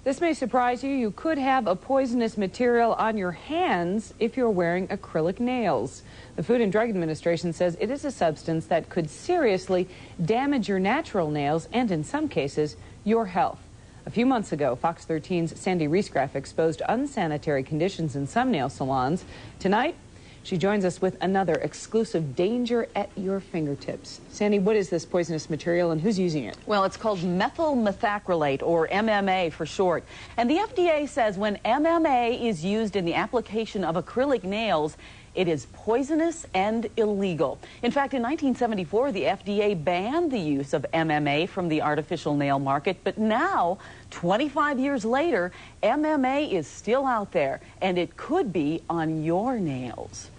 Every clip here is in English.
This may surprise you. You could have a poisonous material on your hands if you're wearing acrylic nails. The Food and Drug Administration says it is a substance that could seriously damage your natural nails and, in some cases, your health. A few months ago, Fox 13's Sandy Riesgraff exposed unsanitary conditions in some nail salons. Tonight, she joins us with another exclusive danger at your fingertips. Sandy, what is this poisonous material and who's using it? Well, it's called methyl methacrylate, or MMA for short. And the FDA says when MMA is used in the application of acrylic nails, it is poisonous and illegal. In fact, in 1974, the FDA banned the use of MMA from the artificial nail market. But now, 25 years later, MMA is still out there, and it could be on your nails.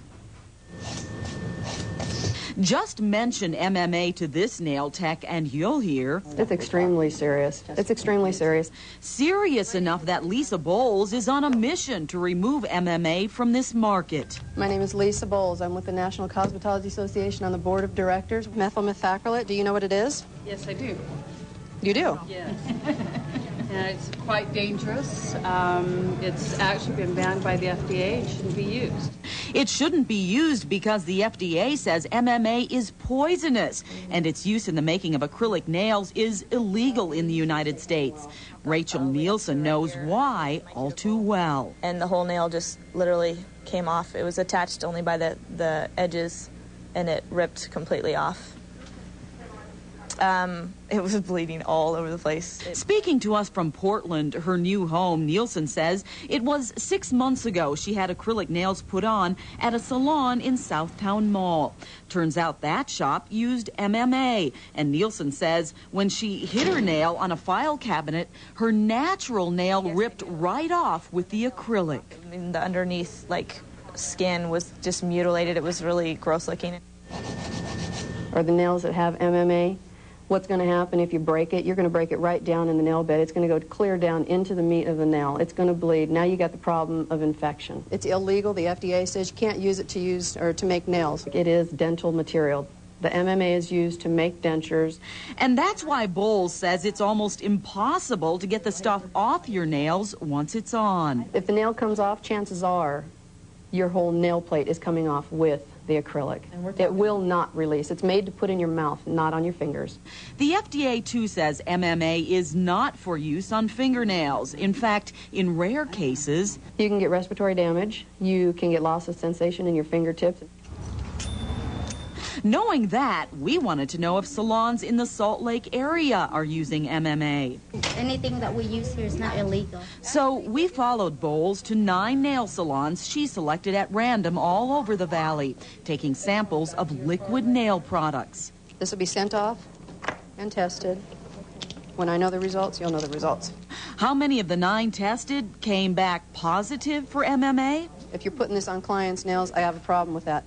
Just mention MMA to this nail tech and you'll hear... It's extremely serious. It's extremely serious. Serious enough that Lisa Bowles is on a mission to remove MMA from this market. My name is Lisa Bowles. I'm with the National Cosmetology Association on the board of directors. Methyl methacrylate, do you know what it is? Yes, I do. You do? Yes. And it's quite dangerous. It's actually been banned by the FDA. It shouldn't be used. It shouldn't be used because the FDA says MMA is poisonous, and its use in the making of acrylic nails is illegal in the United States. Rachel Nielsen knows why all too well. And the whole nail just literally came off. It was attached only by the edges, and it ripped completely off. It was bleeding all over the place. Speaking to us from Portland, her new home, Nielsen says it was 6 months ago she had acrylic nails put on at a salon in Southtown Mall. Turns out that shop used MMA, and Nielsen says when she hit her nail on a file cabinet, her natural nail ripped right off with the acrylic. I mean, the underneath, skin was just mutilated. It was really gross looking. Or the nails that have MMA. What's going to happen if you break it? You're going to break it right down in the nail bed. It's going to go clear down into the meat of the nail. It's going to bleed. Now you got the problem of infection. It's illegal. The FDA says you can't use it to make nails. It is dental material. The MMA is used to make dentures. And that's why Bowles says it's almost impossible to get the stuff off your nails once it's on. If the nail comes off, chances are your whole nail plate is coming off with the acrylic. It will not release. It's made to put in your mouth, not on your fingers. The FDA, too, says MMA is not for use on fingernails. In fact, in rare cases... You can get respiratory damage. You can get loss of sensation in your fingertips. Knowing that, we wanted to know if salons in the Salt Lake area are using MMA. Anything that we use here is not illegal. So we followed Bowles to 9 nail salons she selected at random all over the valley, taking samples of liquid nail products. This will be sent off and tested. When I know the results, you'll know the results. How many of the 9 tested came back positive for MMA? If you're putting this on clients' nails, I have a problem with that.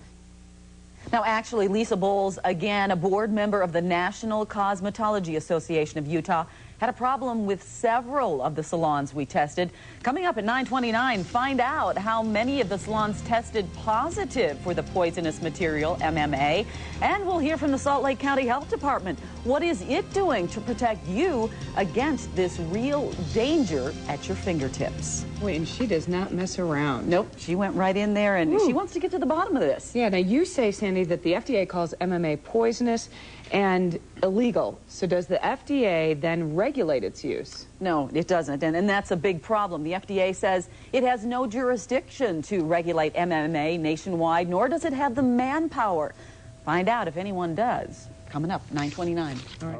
Now, actually, Lisa Bowles, again, a board member of the National Cosmetology Association of Utah, had a problem with several of the salons we tested. Coming up at 9:29, find out how many of the salons tested positive for the poisonous material, MMA. And we'll hear from the Salt Lake County Health Department. What is it doing to protect you against this real danger at your fingertips? Wait, and she does not mess around. Nope, she went right in there, and she wants to get to the bottom of this. Yeah, now you say, Sandy, that the FDA calls MMA poisonous and illegal. So does the FDA then regulate its use? No, it doesn't, and that's a big problem. The FDA says it has no jurisdiction to regulate MMA nationwide, nor does it have the manpower. Find out if anyone does. Coming up, 9:29. All right.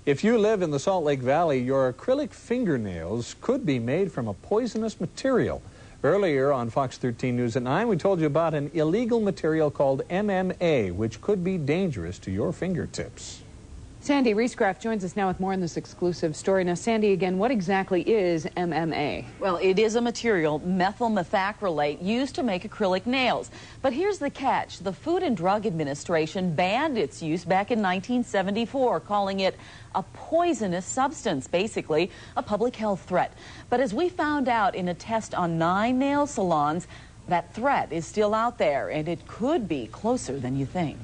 If you live in the Salt Lake Valley, your acrylic fingernails could be made from a poisonous material. Earlier on Fox 13 News at 9, we told you about an illegal material called MMA, which could be dangerous to your fingertips. Sandy Riesgraff joins us now with more on this exclusive story. Now, Sandy, again, what exactly is MMA? Well, it is a material, methyl methacrylate, used to make acrylic nails. But here's the catch. The Food and Drug Administration banned its use back in 1974, calling it a poisonous substance, basically a public health threat. But as we found out in a test on 9 nail salons, that threat is still out there, and it could be closer than you think.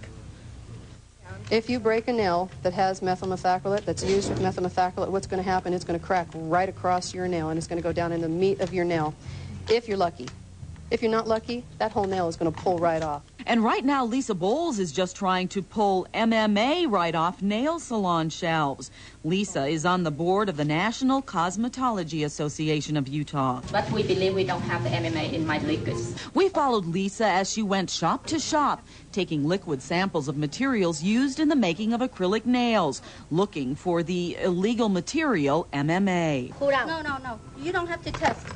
If you break a nail that has methyl methacrylate, that's used with methyl methacrylate, what's going to happen? It's going to crack right across your nail, and it's going to go down in the meat of your nail, if you're lucky. If you're not lucky, that whole nail is going to pull right off. And right now, Lisa Bowles is just trying to pull MMA right off nail salon shelves. Lisa is on the board of the National Cosmetology Association of Utah. But we believe we don't have the MMA in my liquids. We followed Lisa as she went shop to shop, taking liquid samples of materials used in the making of acrylic nails, looking for the illegal material MMA. Cool down. No. You don't have to test.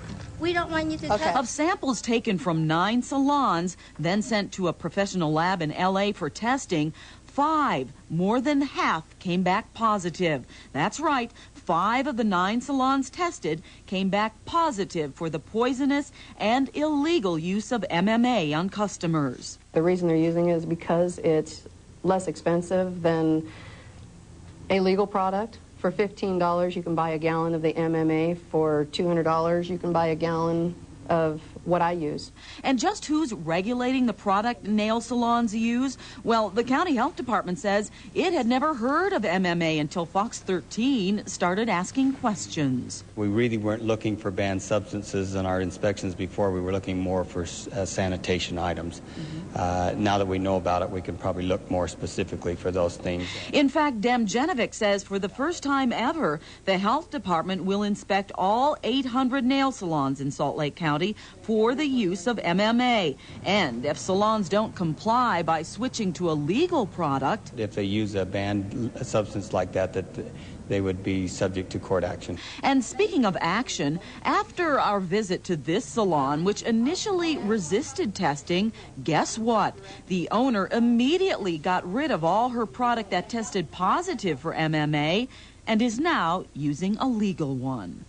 We don't want you to test. Of samples taken from 9 salons, then sent to a professional lab in L.A. for testing, 5, more than half, came back positive. That's right, 5 of the 9 salons tested came back positive for the poisonous and illegal use of MMA on customers. The reason they're using it is because it's less expensive than a legal product. For $15, you can buy a gallon of the MMA. For $200, you can buy a gallon of what I use. And just who's regulating the product nail salons use? Well, the county health department says it had never heard of MMA until FOX13 started asking questions. We really weren't looking for banned substances in our inspections before. We were looking more for sanitation items. Now that we know about it, we can probably look more specifically for those things. In fact, Dem Genovic says for the first time ever, the health department will inspect all 800 nail salons in Salt Lake County for the use of MMA. And if salons don't comply by switching to a legal product, if they use a banned substance like that, they would be subject to court action. And speaking of action, after our visit to this salon, which initially resisted testing, guess what? The owner immediately got rid of all her product that tested positive for MMA and is now using a legal one.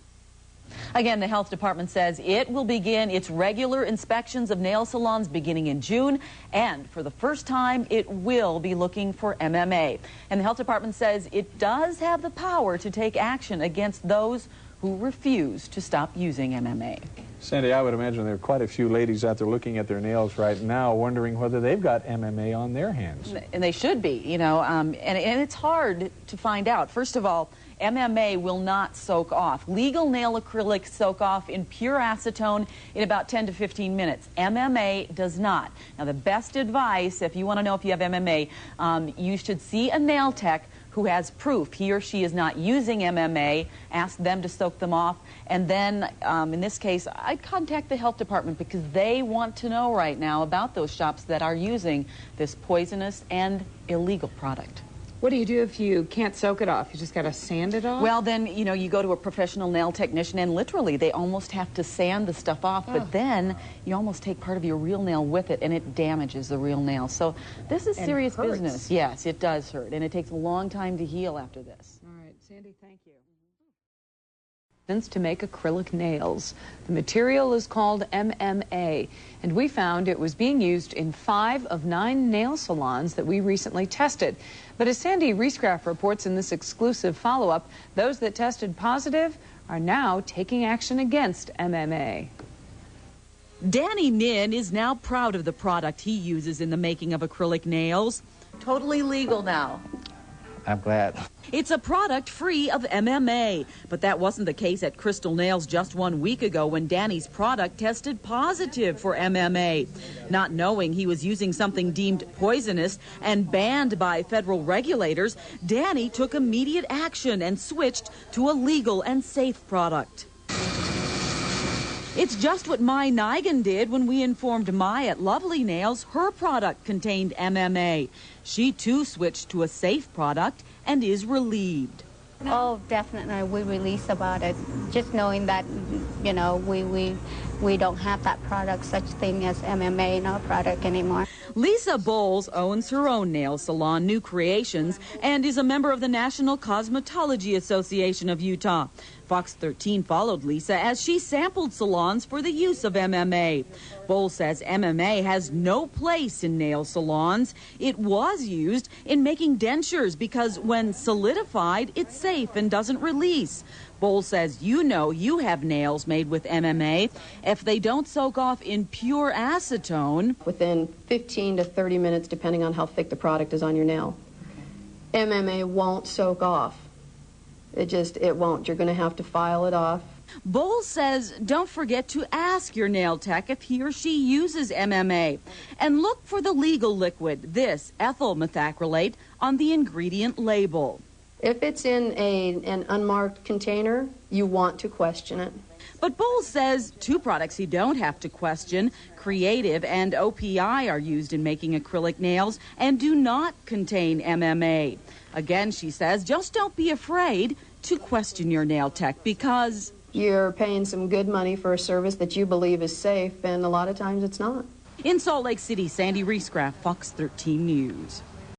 Again, the health department says it will begin its regular inspections of nail salons beginning in June, and for the first time, it will be looking for MMA. And the health department says it does have the power to take action against those who refuse to stop using MMA. Sandy, I would imagine there are quite a few ladies out there looking at their nails right now wondering whether they've got MMA on their hands. And they should be, you know, and it's hard to find out. First of all, MMA will not soak off. Legal nail acrylics soak off in pure acetone in about 10 to 15 minutes. MMA does not. Now, the best advice, if you want to know if you have MMA, you should see a nail tech who has proof he or she is not using MMA, ask them to soak them off, and then, in this case, I'd contact the health department because they want to know right now about those shops that are using this poisonous and illegal product. What do you do if you can't soak it off? You just got to sand it off? Well, then, you know, you go to a professional nail technician, and literally they almost have to sand the stuff off, but then you almost take part of your real nail with it, and it damages the real nail. So this is serious business. Yes, it does hurt, and it takes a long time to heal after this. All right, Sandy, thank you. To make acrylic nails. The material is called MMA, and we found it was being used in 5 of 9 nail salons that we recently tested. But as Sandy Riesgraff reports in this exclusive follow-up, those that tested positive are now taking action against MMA. Danny Nin is now proud of the product he uses in the making of acrylic nails. Totally legal now. I'm glad. It's a product free of MMA, but that wasn't the case at Crystal Nails just 1 week ago when Danny's product tested positive for MMA. Not knowing he was using something deemed poisonous and banned by federal regulators, Danny took immediate action and switched to a legal and safe product. It's just what Mai Nigan did when we informed Mai at Lovely Nails her product contained MMA. She too switched to a safe product and is relieved. Oh, definitely. We release about it. Just knowing that, you know, we don't have that product, such thing as MMA in our product anymore. Lisa Bowles owns her own nail salon, New Creations, and is a member of the National Cosmetology Association of Utah. FOX13 followed Lisa as she sampled salons for the use of MMA. Bowles says MMA has no place in nail salons. It was used in making dentures because when solidified, it's safe and doesn't release. Bowles says you know you have nails made with MMA if they don't soak off in pure acetone. Within 15 to 30 minutes, depending on how thick the product is on your nail. MMA won't soak off. It won't. You're going to have to file it off. Bowles says don't forget to ask your nail tech if he or she uses MMA. And look for the legal liquid, this ethyl methacrylate, on the ingredient label. If it's in an unmarked container, you want to question it. But Bowles says two products he don't have to question, Creative and OPI, are used in making acrylic nails and do not contain MMA. Again, she says, just don't be afraid to question your nail tech because you're paying some good money for a service that you believe is safe, and a lot of times it's not. In Salt Lake City, Sandy Reescraft, Fox 13 News.